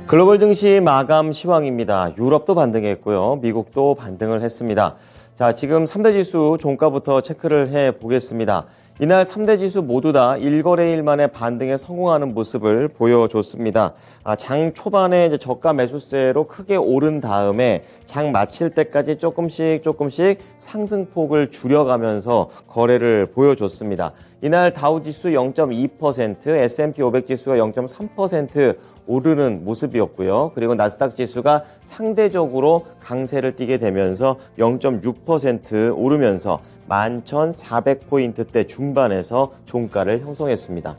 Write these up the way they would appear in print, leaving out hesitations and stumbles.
글로벌 증시 마감 시황입니다. 유럽도 반등했고요. 미국도 반등을 했습니다. 자, 지금 3대 지수 종가부터 체크를 해 보겠습니다. 이날 3대 지수 모두 다 1거래일 만에 반등에 성공하는 모습을 보여줬습니다. 장 초반에 이제 저가 매수세로 크게 오른 다음에 장 마칠 때까지 조금씩 상승폭을 줄여가면서 거래를 보여줬습니다. 이날 다우지수 0.2%, S&P 500 지수가 0.3% 오르는 모습이었고요. 그리고 나스닥 지수가 상대적으로 강세를 띠게 되면서 0.6% 오르면서 11,400포인트대 중반에서 종가를 형성했습니다.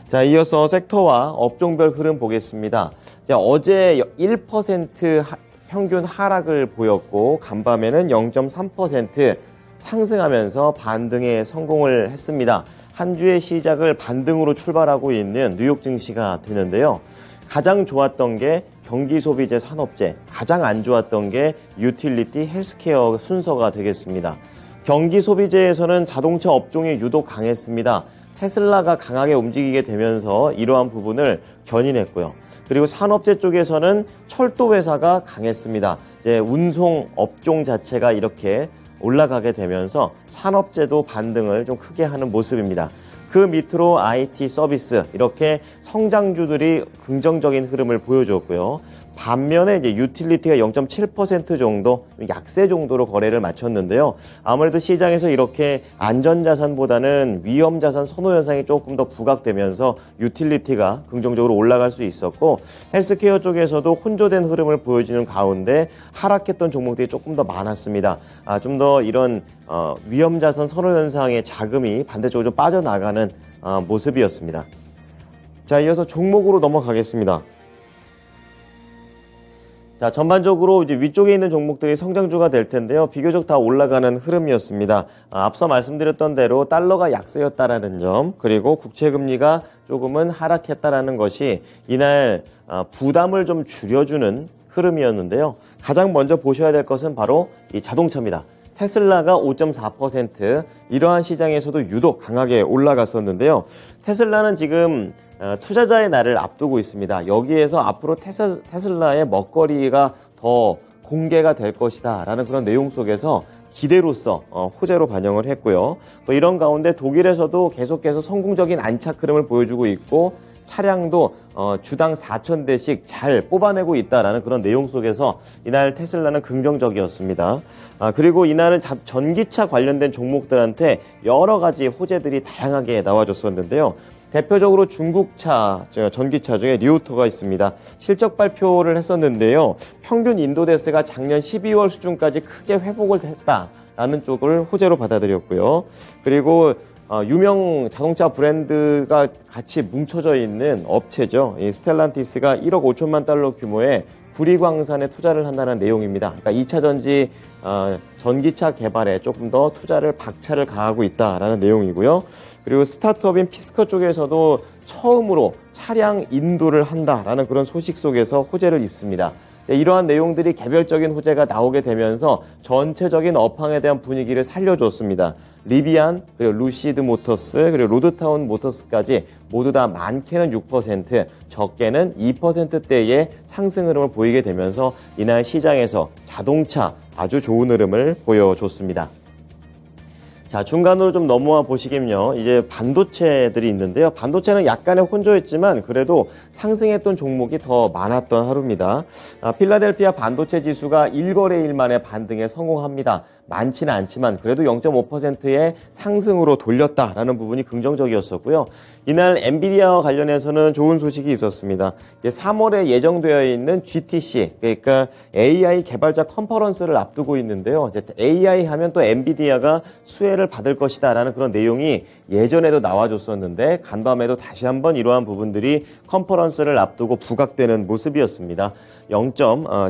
자, 이어서 섹터와 업종별 흐름 보겠습니다. 자, 어제 1% 평균 하락을 보였고 간밤에는 0.3% 상승하면서 반등에 성공을 했습니다. 한 주의 시작을 반등으로 출발하고 있는 뉴욕 증시가 되는데요. 가장 좋았던 게 경기 소비재 산업재, 가장 안 좋았던 게 유틸리티 헬스케어 순서가 되겠습니다. 경기 소비재에서는 자동차 업종이 유독 강했습니다. 테슬라가 강하게 움직이게 되면서 이러한 부분을 견인했고요. 그리고 산업재 쪽에서는 철도 회사가 강했습니다. 이제 운송 업종 자체가 이렇게 올라가게 되면서 산업재도 반등을 좀 크게 하는 모습입니다. 그 밑으로 IT 서비스 이렇게 성장주들이 긍정적인 흐름을 보여줬고요. 반면에 이제 유틸리티가 0.7% 정도 약세 정도로 거래를 마쳤는데요. 아무래도 시장에서 이렇게 안전자산보다는 위험자산 선호 현상이 조금 더 부각되면서 유틸리티가 긍정적으로 올라갈 수 있었고 헬스케어 쪽에서도 혼조된 흐름을 보여주는 가운데 하락했던 종목들이 조금 더 많았습니다. 좀 더 이런 위험자산 선호 현상의 자금이 반대쪽으로 좀 빠져나가는 모습이었습니다. 자, 이어서 종목으로 넘어가겠습니다. 자, 전반적으로 이제 위쪽에 있는 종목들이 성장주가 될 텐데요. 비교적 다 올라가는 흐름이었습니다. 앞서 말씀드렸던 대로 달러가 약세였다라는 점, 그리고 국채금리가 조금은 하락했다라는 것이 이날 부담을 좀 줄여주는 흐름이었는데요. 가장 먼저 보셔야 될 것은 바로 이 자동차입니다. 테슬라가 5.4% 이러한 시장에서도 유독 강하게 올라갔었는데요. 테슬라는 지금 투자자의 날을 앞두고 있습니다. 여기에서 앞으로 테슬라의 먹거리가 더 공개가 될 것이다 라는 그런 내용 속에서 기대로서 호재로 반영을 했고요. 또 이런 가운데 독일에서도 계속해서 성공적인 안착 흐름을 보여주고 있고 차량도 주당 4,000대씩 잘 뽑아내고 있다라는 그런 내용 속에서 이날 테슬라는 긍정적이었습니다. 그리고 이날은 전기차 관련된 종목들한테 여러 가지 호재들이 다양하게 나와줬었는데요. 대표적으로 중국차, 전기차 중에 리오토가 있습니다. 실적 발표를 했었는데요. 평균 인도대세가 작년 12월 수준까지 크게 회복을 했다라는 쪽을 호재로 받아들였고요. 그리고 유명 자동차 브랜드가 같이 뭉쳐져 있는 업체죠. 이 스텔란티스가 1억 5천만 달러 규모의 구리광산에 투자를 한다는 내용입니다. 그러니까 2차 전지 전기차 개발에 조금 더 투자를 박차를 가하고 있다라는 내용이고요. 그리고 스타트업인 피스커 쪽에서도 처음으로 차량 인도를 한다라는 그런 소식 속에서 호재를 입습니다. 이러한 내용들이 개별적인 호재가 나오게 되면서 전체적인 업황에 대한 분위기를 살려줬습니다. 리비안, 그리고 루시드 모터스, 그리고 로드타운 모터스까지 모두 다 많게는 6%, 적게는 2%대의 상승 흐름을 보이게 되면서 이날 시장에서 자동차 아주 좋은 흐름을 보여줬습니다. 자, 중간으로 좀 넘어와 보시겠요. 이제 반도체들이 있는데요. 반도체는 약간의 혼조였지만 그래도 상승했던 종목이 더 많았던 하루입니다. 필라델피아 반도체 지수가 1거래일 만에 반등에 성공합니다. 많지는 않지만 그래도 0.5%의 상승으로 돌렸다라는 부분이 긍정적이었었고요. 이날 엔비디아와 관련해서는 좋은 소식이 있었습니다. 3월에 예정되어 있는 GTC, 그러니까 AI 개발자 컨퍼런스를 앞두고 있는데요. AI 하면 또 엔비디아가 수혜를 받을 것이다라는 그런 내용이 예전에도 나와줬었는데 간밤에도 다시 한번 이러한 부분들이 컨퍼런스를 앞두고 부각되는 모습이었습니다.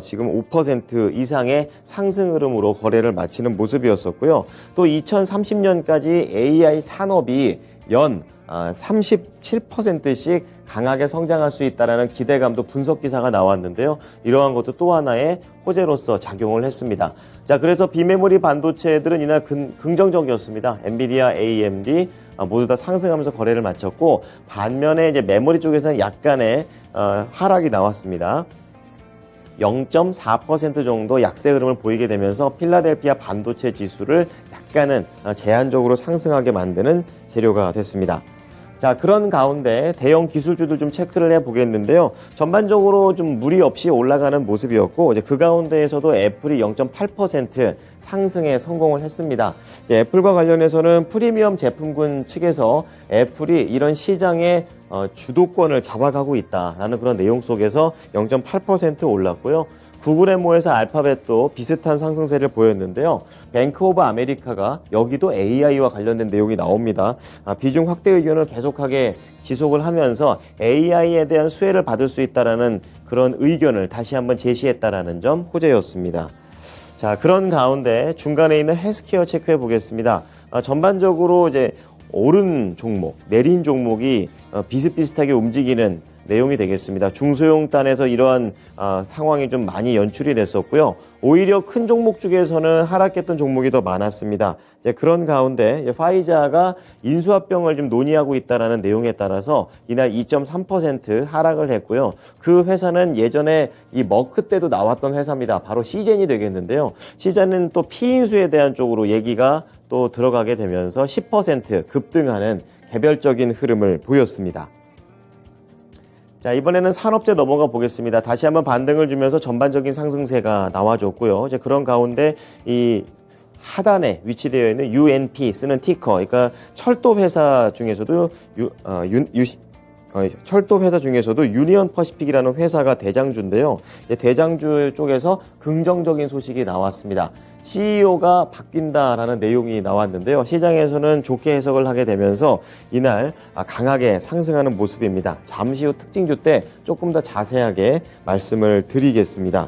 지금 5% 이상의 상승 흐름으로 거래를 마치는 모습이었었고요. 또 2030년까지 AI 산업이 연 37%씩 강하게 성장할 수 있다는 기대감도 분석 기사가 나왔는데요. 이러한 것도 또 하나의 호재로서 작용을 했습니다. 자, 그래서 비메모리 반도체들은 이날 긍정적이었습니다. 엔비디아, AMD 모두 다 상승하면서 거래를 마쳤고, 반면에 이제 메모리 쪽에서는 약간의 하락이 나왔습니다. 0.4% 정도 약세 흐름을 보이게 되면서 필라델피아 반도체 지수를 약간은 제한적으로 상승하게 만드는 재료가 됐습니다. 자, 그런 가운데 대형 기술주들 좀 체크를 해보겠는데요. 전반적으로 좀 무리 없이 올라가는 모습이었고, 이제 그 가운데에서도 애플이 0.8% 상승에 성공을 했습니다. 애플과 관련해서는 프리미엄 제품군 측에서 애플이 이런 시장의 주도권을 잡아가고 있다라는 그런 내용 속에서 0.8% 올랐고요. 구글의 모에서 알파벳도 비슷한 상승세를 보였는데요. 뱅크 오브 아메리카가 여기도 AI와 관련된 내용이 나옵니다. 비중 확대 의견을 계속하게 지속을 하면서 AI에 대한 수혜를 받을 수 있다라는 그런 의견을 다시 한번 제시했다라는 점 호재였습니다. 자, 그런 가운데 중간에 있는 헬스케어 체크해 보겠습니다. 전반적으로 이제 오른 종목, 내린 종목이 비슷비슷하게 움직이는 내용이 되겠습니다. 중소형 단에서 이러한 상황이 좀 많이 연출이 됐었고요. 오히려 큰 종목 중에서는 하락했던 종목이 더 많았습니다. 이제 그런 가운데 파이자가 인수합병을 좀 논의하고 있다는 내용에 따라서 이날 2.3% 하락을 했고요. 그 회사는 예전에 이 머크 때도 나왔던 회사입니다. 바로 시젠이 되겠는데요. 시젠은 또 피인수에 대한 쪽으로 얘기가 또 들어가게 되면서 10% 급등하는 개별적인 흐름을 보였습니다. 자, 이번에는 산업재 넘어가 보겠습니다. 다시 한번 반등을 주면서 전반적인 상승세가 나와줬고요. 이제 그런 가운데 이 하단에 위치되어 있는 UNP 쓰는 티커, 그러니까 철도 회사 중에서도 유니언 퍼시픽이라는 회사가 대장주인데요. 대장주 쪽에서 긍정적인 소식이 나왔습니다. CEO가 바뀐다라는 내용이 나왔는데요. 시장에서는 좋게 해석을 하게 되면서 이날 강하게 상승하는 모습입니다. 잠시 후 특징주 때 조금 더 자세하게 말씀을 드리겠습니다.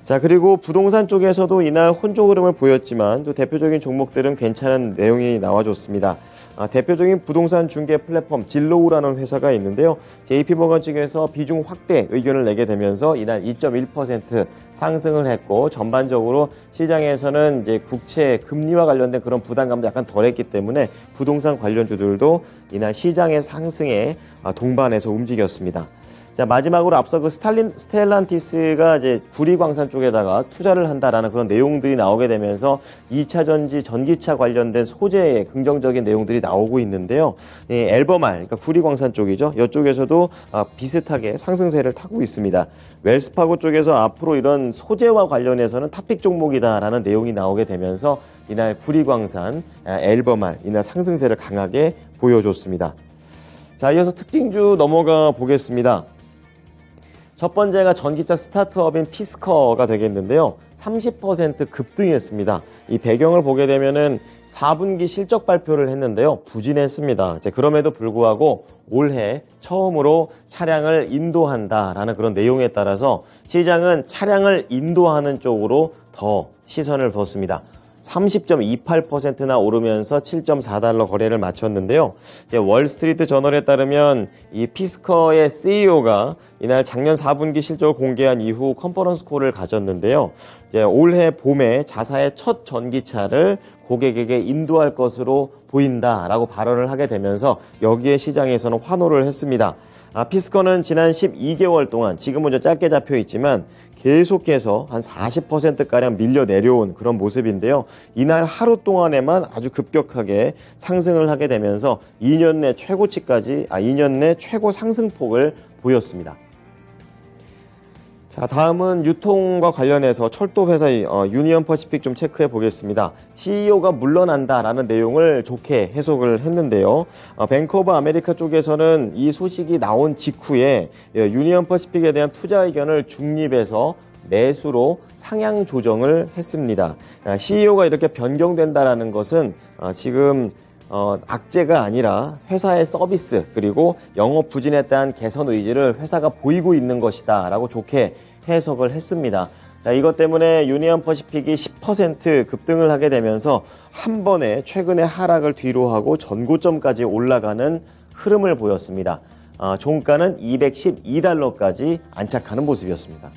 자, 그리고 부동산 쪽에서도 이날 혼조 흐름을 보였지만 또 대표적인 종목들은 괜찮은 내용이 나와줬습니다. 대표적인 부동산 중개 플랫폼 진로우라는 회사가 있는데요. JP모건 측에서 비중 확대 의견을 내게 되면서 이날 2.1% 상승을 했고, 전반적으로 시장에서는 이제 국채 금리와 관련된 그런 부담감도 약간 덜했기 때문에 부동산 관련주들도 이날 시장의 상승에 동반해서 움직였습니다. 자, 마지막으로 앞서 그 스텔란티스가 이제 구리광산 쪽에다가 투자를 한다라는 그런 내용들이 나오게 되면서 2차 전지 전기차 관련된 소재의 긍정적인 내용들이 나오고 있는데요. 엘버말, 그러니까 구리광산 쪽이죠. 이쪽에서도 비슷하게 상승세를 타고 있습니다. 웰스파고 쪽에서 앞으로 이런 소재와 관련해서는 탑픽 종목이다라는 내용이 나오게 되면서 이날 구리광산, 엘버말, 이날 상승세를 강하게 보여줬습니다. 자, 이어서 특징주 넘어가 보겠습니다. 첫 번째가 전기차 스타트업인 피스커가 되겠는데요. 30% 급등했습니다. 이 배경을 보게 되면은 4분기 실적 발표를 했는데요. 부진했습니다. 그럼에도 불구하고 올해 처음으로 차량을 인도한다라는 그런 내용에 따라서 시장은 차량을 인도하는 쪽으로 더 시선을 뒀습니다. 30.28%나 오르면서 7.4달러 거래를 마쳤는데요. 월스트리트 저널에 따르면 이 피스커의 CEO가 이날 작년 4분기 실적을 공개한 이후 컨퍼런스 콜을 가졌는데요. 올해 봄에 자사의 첫 전기차를 고객에게 인도할 것으로 보인다라고 발언을 하게 되면서 여기에 시장에서는 환호를 했습니다. 피스커는 지난 12개월 동안, 지금은 좀 짧게 잡혀 있지만 계속해서 한 40%가량 밀려 내려온 그런 모습인데요. 이날 하루 동안에만 아주 급격하게 상승을 하게 되면서 2년 내 최고치까지, 2년 내 최고 상승폭을 보였습니다. 자, 다음은 유통과 관련해서 철도 회사 유니언 퍼시픽 좀 체크해 보겠습니다. CEO가 물러난다라는 내용을 좋게 해석을 했는데요. 뱅크 오브 아메리카 쪽에서는 이 소식이 나온 직후에 유니언 퍼시픽에 대한 투자 의견을 중립에서 매수로 상향 조정을 했습니다. CEO가 이렇게 변경된다라는 것은 지금 악재가 아니라 회사의 서비스 그리고 영업 부진에 대한 개선 의지를 회사가 보이고 있는 것이다 라고 좋게 해석을 했습니다. 자, 이것 때문에 유니언 퍼시픽이 10% 급등을 하게 되면서 한 번에 최근의 하락을 뒤로하고 전고점까지 올라가는 흐름을 보였습니다. 종가는 212달러까지 안착하는 모습이었습니다.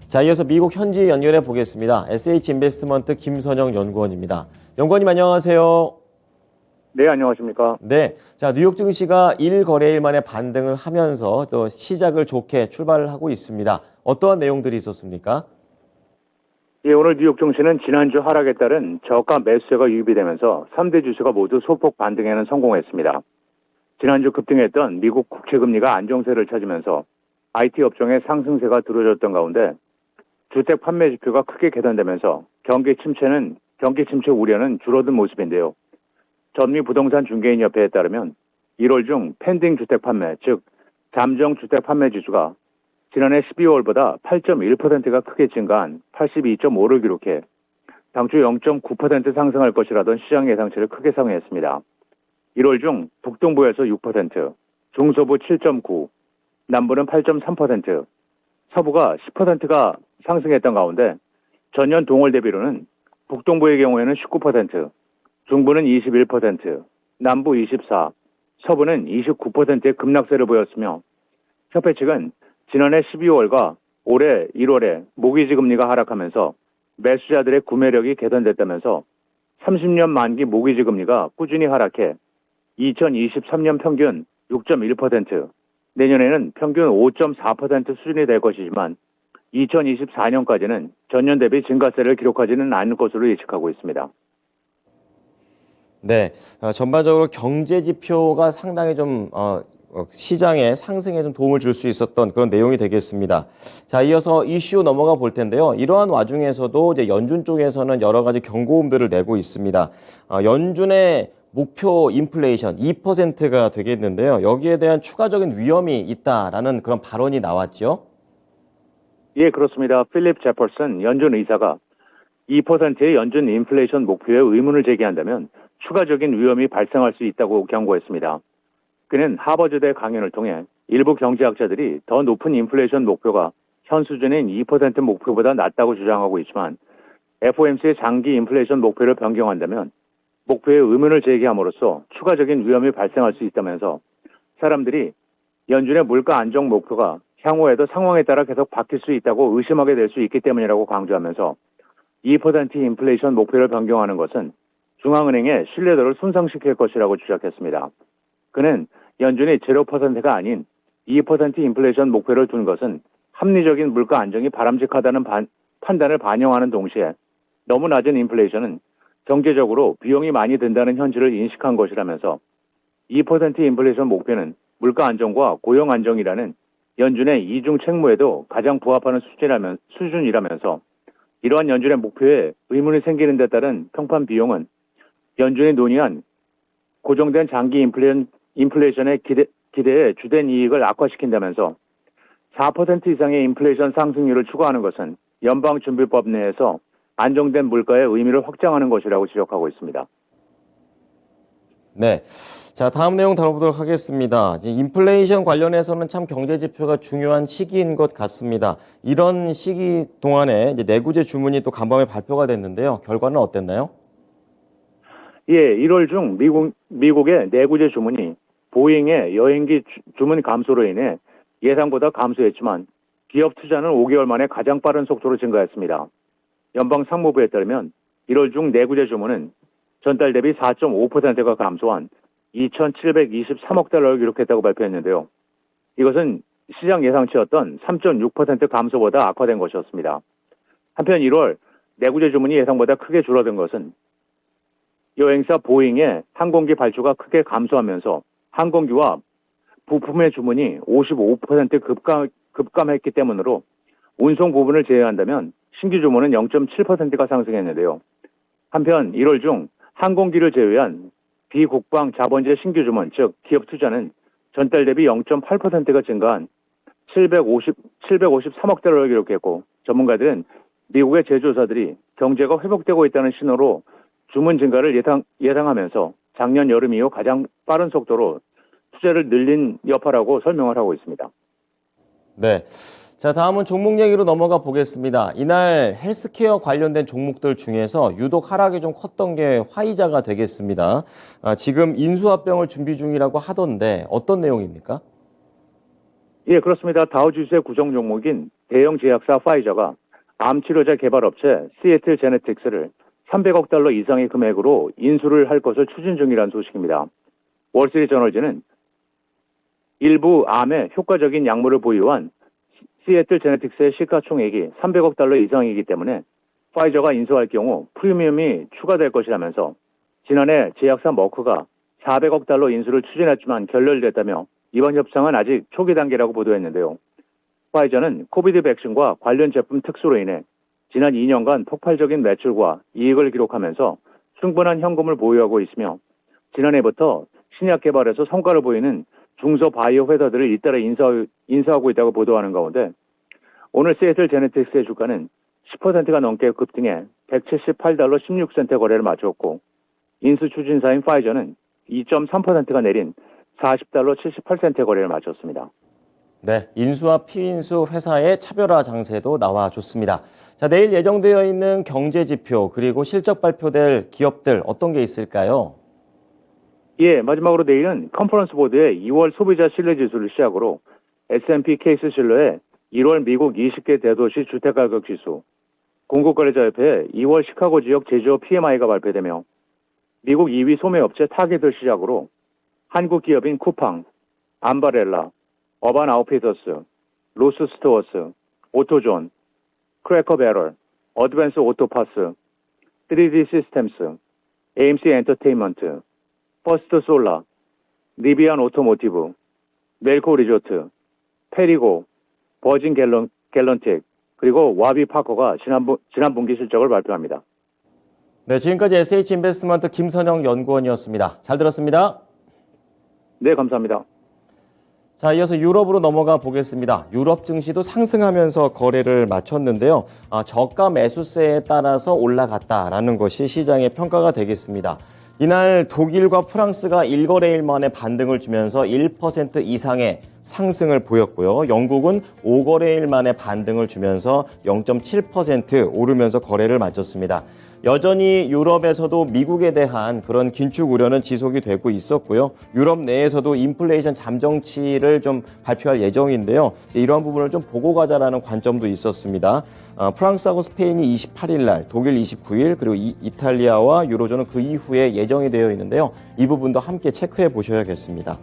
자, 이어서 미국 현지 연결해 보겠습니다. SH인베스트먼트 김선영 연구원입니다. 연구원님 안녕하세요. 네, 안녕하십니까. 네, 자, 뉴욕 증시가 1거래일 만에 반등을 하면서 또 시작을 좋게 출발을 하고 있습니다. 어떠한 내용들이 있었습니까? 예, 오늘 뉴욕 증시는 지난주 하락에 따른 저가 매수세가 유입이 되면서 3대 주수가 모두 소폭 반등에는 성공했습니다. 지난주 급등했던 미국 국채금리가 안정세를 찾으면서 IT 업종의 상승세가 들어졌던 가운데 주택 판매 지표가 크게 개선되면서 경기 침체 우려는 줄어든 모습인데요. 전미 부동산 중개인협회에 따르면 1월 중 펜딩 주택 판매, 즉 잠정 주택 판매 지수가 지난해 12월보다 8.1%가 크게 증가한 82.5를 기록해 당초 0.9% 상승할 것이라던 시장 예상치를 크게 상회했습니다. 1월 중 북동부에서 6%, 중서부 7.9%, 남부는 8.3%, 서부가 10%가 상승했던 가운데 전년 동월 대비로는 북동부의 경우에는 19%, 중부는 21%, 남부 24%, 서부는 29%의 급락세를 보였으며 협회 측은 지난해 12월과 올해 1월에 모기지 금리가 하락하면서 매수자들의 구매력이 개선됐다면서 30년 만기 모기지 금리가 꾸준히 하락해 2023년 평균 6.1%, 내년에는 평균 5.4% 수준이 될 것이지만 2024년까지는 전년 대비 증가세를 기록하지는 않을 것으로 예측하고 있습니다. 네, 전반적으로 경제 지표가 상당히 좀 시장의 상승에 좀 도움을 줄 수 있었던 그런 내용이 되겠습니다. 자, 이어서 이슈 넘어가 볼 텐데요. 이러한 와중에서도 이제 연준 쪽에서는 여러 가지 경고음들을 내고 있습니다. 연준의 목표 인플레이션 2%가 되겠는데요. 여기에 대한 추가적인 위험이 있다라는 그런 발언이 나왔죠. 예, 그렇습니다. 필립 제퍼슨 연준 의사가 2%의 연준 인플레이션 목표에 의문을 제기한다면 추가적인 위험이 발생할 수 있다고 경고했습니다. 그는 하버드대 강연을 통해 일부 경제학자들이 더 높은 인플레이션 목표가 현 수준인 2% 목표보다 낮다고 주장하고 있지만 FOMC의 장기 인플레이션 목표를 변경한다면 목표에 의문을 제기함으로써 추가적인 위험이 발생할 수 있다면서 사람들이 연준의 물가 안정 목표가 향후에도 상황에 따라 계속 바뀔 수 있다고 의심하게 될 수 있기 때문이라고 강조하면서 2% 인플레이션 목표를 변경하는 것은 중앙은행의 신뢰도를 손상시킬 것이라고 주장했습니다. 그는 연준이 0%가 아닌 2% 인플레이션 목표를 둔 것은 합리적인 물가 안정이 바람직하다는 판단을 반영하는 동시에 너무 낮은 인플레이션은 경제적으로 비용이 많이 든다는 현실을 인식한 것이라면서 2% 인플레이션 목표는 물가 안정과 고용 안정이라는 연준의 이중 책무에도 가장 부합하는 수준이라면서 이러한 연준의 목표에 의문이 생기는 데 따른 평판 비용은 연준이 논의한 고정된 장기 인플레이션의 기대에 주된 이익을 악화시킨다면서 4% 이상의 인플레이션 상승률을 추구하는 것은 연방준비법 내에서 안정된 물가의 의미를 확장하는 것이라고 지적하고 있습니다. 네. 자, 다음 내용 다뤄보도록 하겠습니다. 인플레이션 관련해서는 참 경제 지표가 중요한 시기인 것 같습니다. 이런 시기 동안에 이제 내구재 주문이 또 간밤에 발표가 됐는데요. 결과는 어땠나요? 예, 1월 중 미국의 내구재 주문이 보잉의 여행기 주문 감소로 인해 예상보다 감소했지만 기업 투자는 5개월 만에 가장 빠른 속도로 증가했습니다. 연방 상무부에 따르면 1월 중 내구재 주문은 전달 대비 4.5%가 감소한 2,723억 달러를 기록했다고 발표했는데요. 이것은 시장 예상치였던 3.6% 감소보다 악화된 것이었습니다. 한편 1월 내구재 주문이 예상보다 크게 줄어든 것은 여행사 보잉의 항공기 발주가 크게 감소하면서 항공기와 부품의 주문이 55% 급감했기 때문으로 운송 부분을 제외한다면 신규 주문은 0.7%가 상승했는데요. 한편 1월 중 항공기를 제외한 비국방 자본재 신규 주문, 즉 기업 투자는 전달 대비 0.8%가 증가한 753억 달러를 기록했고 전문가들은 미국의 제조사들이 경제가 회복되고 있다는 신호로 주문 증가를 예상하면서 작년 여름 이후 가장 빠른 속도로 투자를 늘린 여파라고 설명을 하고 있습니다. 네. 자, 다음은 종목 얘기로 넘어가 보겠습니다. 이날 헬스케어 관련된 종목들 중에서 유독 하락이 좀 컸던 게 화이자가 되겠습니다. 지금 인수합병을 준비 중이라고 하던데 어떤 내용입니까? 예, 그렇습니다. 다우지수의 구성 종목인 대형 제약사 파이저가 암 치료제 개발업체 시애틀 제네틱스를 300억 달러 이상의 금액으로 인수를 할 것을 추진 중이라는 소식입니다. 월스트리트저널지는 일부 암에 효과적인 약물을 보유한 시애틀 제네틱스의 시가총액이 300억 달러 이상이기 때문에 파이저가 인수할 경우 프리미엄이 추가될 것이라면서 지난해 제약사 머크가 400억 달러 인수를 추진했지만 결렬됐다며 이번 협상은 아직 초기 단계라고 보도했는데요. 파이저는 코비드 백신과 관련 제품 특수로 인해 지난 2년간 폭발적인 매출과 이익을 기록하면서 충분한 현금을 보유하고 있으며 지난해부터 신약 개발에서 성과를 보이는 중소 바이오 회사들을 잇따라 인수하고 있다고 보도하는 가운데 오늘 시애틀 제네틱스의 주가는 10%가 넘게 급등해 178달러 16센트 거래를 마쳤고 인수 추진사인 파이저는 2.3%가 내린 40달러 78센트 거래를 마쳤습니다. 네, 인수와 피인수 회사의 차별화 장세도 나와줬습니다. 자, 내일 예정되어 있는 경제지표 그리고 실적 발표될 기업들 어떤 게 있을까요? 예, 마지막으로 내일은 컨퍼런스 보드의 2월 소비자 신뢰지수를 시작으로 S&P 케이스 실러의 1월 미국 20개 대도시 주택가격 지수, 공급거래자협회의 2월 시카고 지역 제조업 PMI가 발표되며 미국 2위 소매업체 타겟을 시작으로 한국 기업인 쿠팡, 암바렐라, 어반 아웃피터스, 로스 스토어스, 오토존, 크래커 배럴, 어드밴스 오토파스, 3D 시스템스, AMC 엔터테인먼트, 퍼스트 솔라, 리비안 오토모티브, 멜코 리조트, 페리고, 버진 갤런틱, 그리고 와비 파커가 지난 분기 실적을 발표합니다. 네, 지금까지 SH인베스트먼트 김선영 연구원이었습니다. 잘 들었습니다. 네, 감사합니다. 자, 이어서 유럽으로 넘어가 보겠습니다. 유럽 증시도 상승하면서 거래를 마쳤는데요. 저가 매수세에 따라서 올라갔다라는 것이 시장의 평가가 되겠습니다. 이날 독일과 프랑스가 1거래일 만에 반등을 주면서 1% 이상의 상승을 보였고요. 영국은 5거래일 만에 반등을 주면서 0.7% 오르면서 거래를 마쳤습니다. 여전히 유럽에서도 미국에 대한 그런 긴축 우려는 지속이 되고 있었고요. 유럽 내에서도 인플레이션 잠정치를 좀 발표할 예정인데요. 이러한 부분을 좀 보고 가자라는 관점도 있었습니다. 프랑스하고 스페인이 28일 날, 독일 29일, 그리고 이탈리아와 유로존은 그 이후에 예정이 되어 있는데요. 이 부분도 함께 체크해 보셔야겠습니다.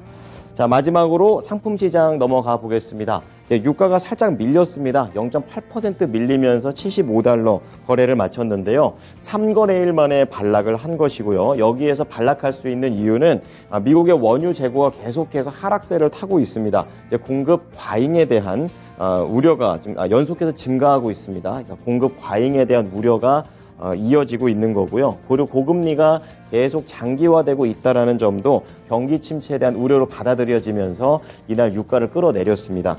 자, 마지막으로 상품 시장 넘어가 보겠습니다. 유가가 살짝 밀렸습니다. 0.8% 밀리면서 75달러 거래를 마쳤는데요. 3거래일 만에 반락을 한 것이고요. 여기에서 반락할 수 있는 이유는 미국의 원유 재고가 계속해서 하락세를 타고 있습니다. 공급 과잉에 대한 우려가 연속해서 증가하고 있습니다. 그러니까 공급 과잉에 대한 우려가 이어지고 있는 거고요. 고려 고금리가 계속 장기화되고 있다는 점도 경기 침체에 대한 우려로 받아들여지면서 이날 유가를 끌어내렸습니다.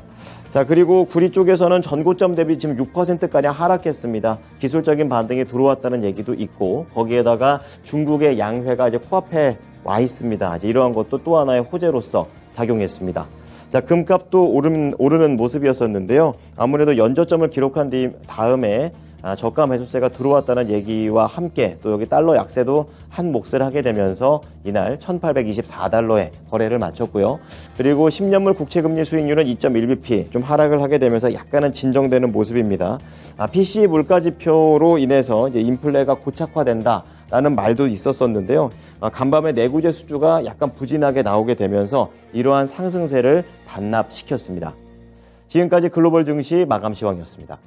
자, 그리고 구리 쪽에서는 전고점 대비 지금 6%가량 하락했습니다. 기술적인 반등이 들어왔다는 얘기도 있고 거기에다가 중국의 양회가 이제 코앞에 와 있습니다. 이제 이러한 것도 또 하나의 호재로서 작용했습니다. 자, 금값도 오르는 모습이었었는데요. 아무래도 연저점을 기록한 다음에 저가 매수세가 들어왔다는 얘기와 함께 또 여기 달러 약세도 한 몫을 하게 되면서 이날 1824달러에 거래를 마쳤고요. 그리고 10년물 국채금리 수익률은 2.1bp 좀 하락을 하게 되면서 약간은 진정되는 모습입니다. PCE 물가지표로 인해서 이제 인플레가 고착화된다라는 말도 있었었는데요. 간밤에 내구재 수주가 약간 부진하게 나오게 되면서 이러한 상승세를 반납시켰습니다. 지금까지 글로벌 증시 마감 시황이었습니다.